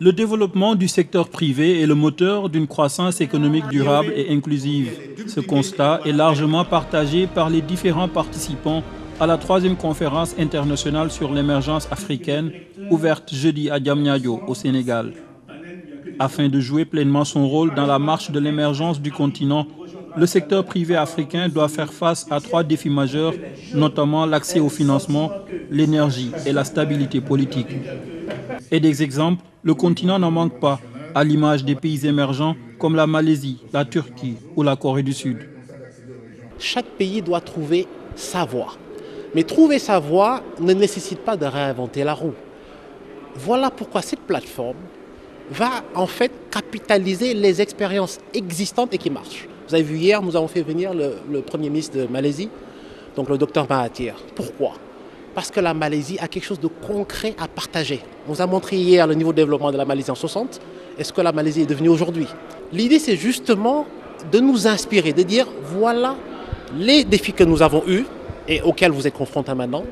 Le développement du secteur privé est le moteur d'une croissance économique durable et inclusive. Ce constat est largement partagé par les différents participants à la 3e conférence internationale sur l'émergence africaine, ouverte jeudi à Diamniadio, au Sénégal. Afin de jouer pleinement son rôle dans la marche de l'émergence du continent, le secteur privé africain doit faire face à 3 défis majeurs, notamment l'accès au financement, l'énergie et la stabilité politique. Et des exemples, le continent n'en manque pas, à l'image des pays émergents comme la Malaisie, la Turquie ou la Corée du Sud. Chaque pays doit trouver sa voie. Mais trouver sa voie ne nécessite pas de réinventer la roue. Voilà pourquoi cette plateforme va en fait capitaliser les expériences existantes et qui marchent. Vous avez vu hier, nous avons fait venir le Premier ministre de Malaisie, donc le Dr Mahathir. Pourquoi ? Parce que la Malaisie a quelque chose de concret à partager. On vous a montré hier le niveau de développement de la Malaisie en 60. Est-ce que la Malaisie est devenue aujourd'hui ? L'idée, c'est justement de nous inspirer, de dire voilà les défis que nous avons eus et auxquels vous êtes confrontés maintenant,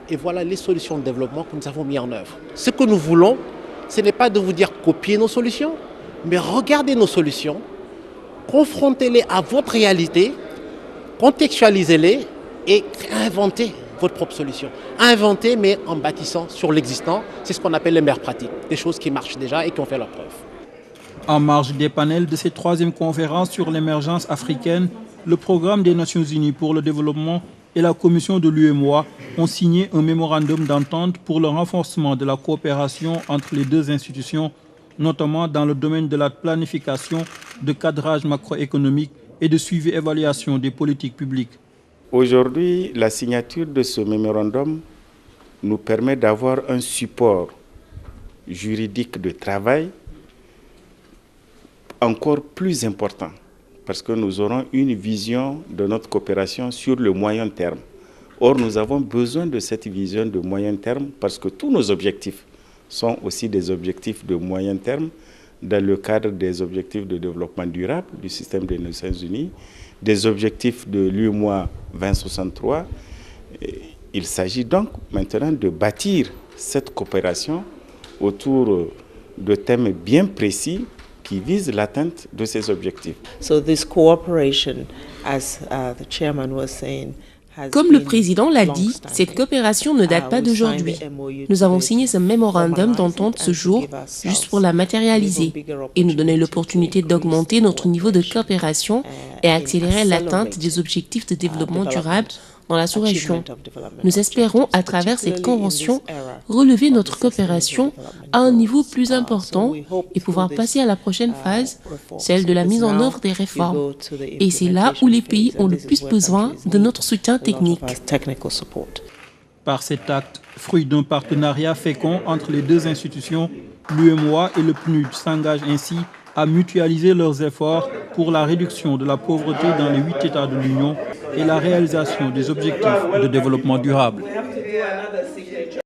et voilà les solutions de développement que nous avons mis en œuvre. Ce que nous voulons, ce n'est pas de vous dire copier nos solutions, mais regardez nos solutions, confrontez-les à votre réalité, contextualisez-les et inventez votre propre solution. Inventer, mais en bâtissant sur l'existant, c'est ce qu'on appelle les meilleures pratiques, des choses qui marchent déjà et qui ont fait leur preuve. En marge des panels de cette 3e conférence sur l'émergence africaine, le Programme des Nations Unies pour le développement et la Commission de l'UEMOA ont signé un mémorandum d'entente pour le renforcement de la coopération entre les 2 institutions, notamment dans le domaine de la planification, de cadrage macroéconomique et de suivi-évaluation des politiques publiques. Aujourd'hui, la signature de ce mémorandum nous permet d'avoir un support juridique de travail encore plus important parce que nous aurons une vision de notre coopération sur le moyen terme. Or, nous avons besoin de cette vision de moyen terme parce que tous nos objectifs sont aussi des objectifs de moyen terme dans le cadre des objectifs de développement durable du système des Nations Unies, des objectifs de l'UEMOA 2063. Il s'agit donc maintenant de bâtir cette coopération autour de thèmes bien précis qui visent l'atteinte de ces objectifs. So this cooperation, as the chairman was saying, comme le président l'a dit, cette coopération ne date pas d'aujourd'hui. Nous avons signé ce mémorandum d'entente ce jour juste pour la matérialiser et nous donner l'opportunité d'augmenter notre niveau de coopération et accélérer l'atteinte des objectifs de développement durable dans la sous-région. Nous espérons, à travers cette convention, relever notre coopération à un niveau plus important et pouvoir passer à la prochaine phase, celle de la mise en œuvre des réformes. Et c'est là où les pays ont le plus besoin de notre soutien technique. Par cet acte, fruit d'un partenariat fécond entre les 2 institutions, l'UEMOA et le PNUD s'engagent ainsi à mutualiser leurs efforts pour la réduction de la pauvreté dans les 8 États de l'Union et la réalisation des objectifs de développement durable.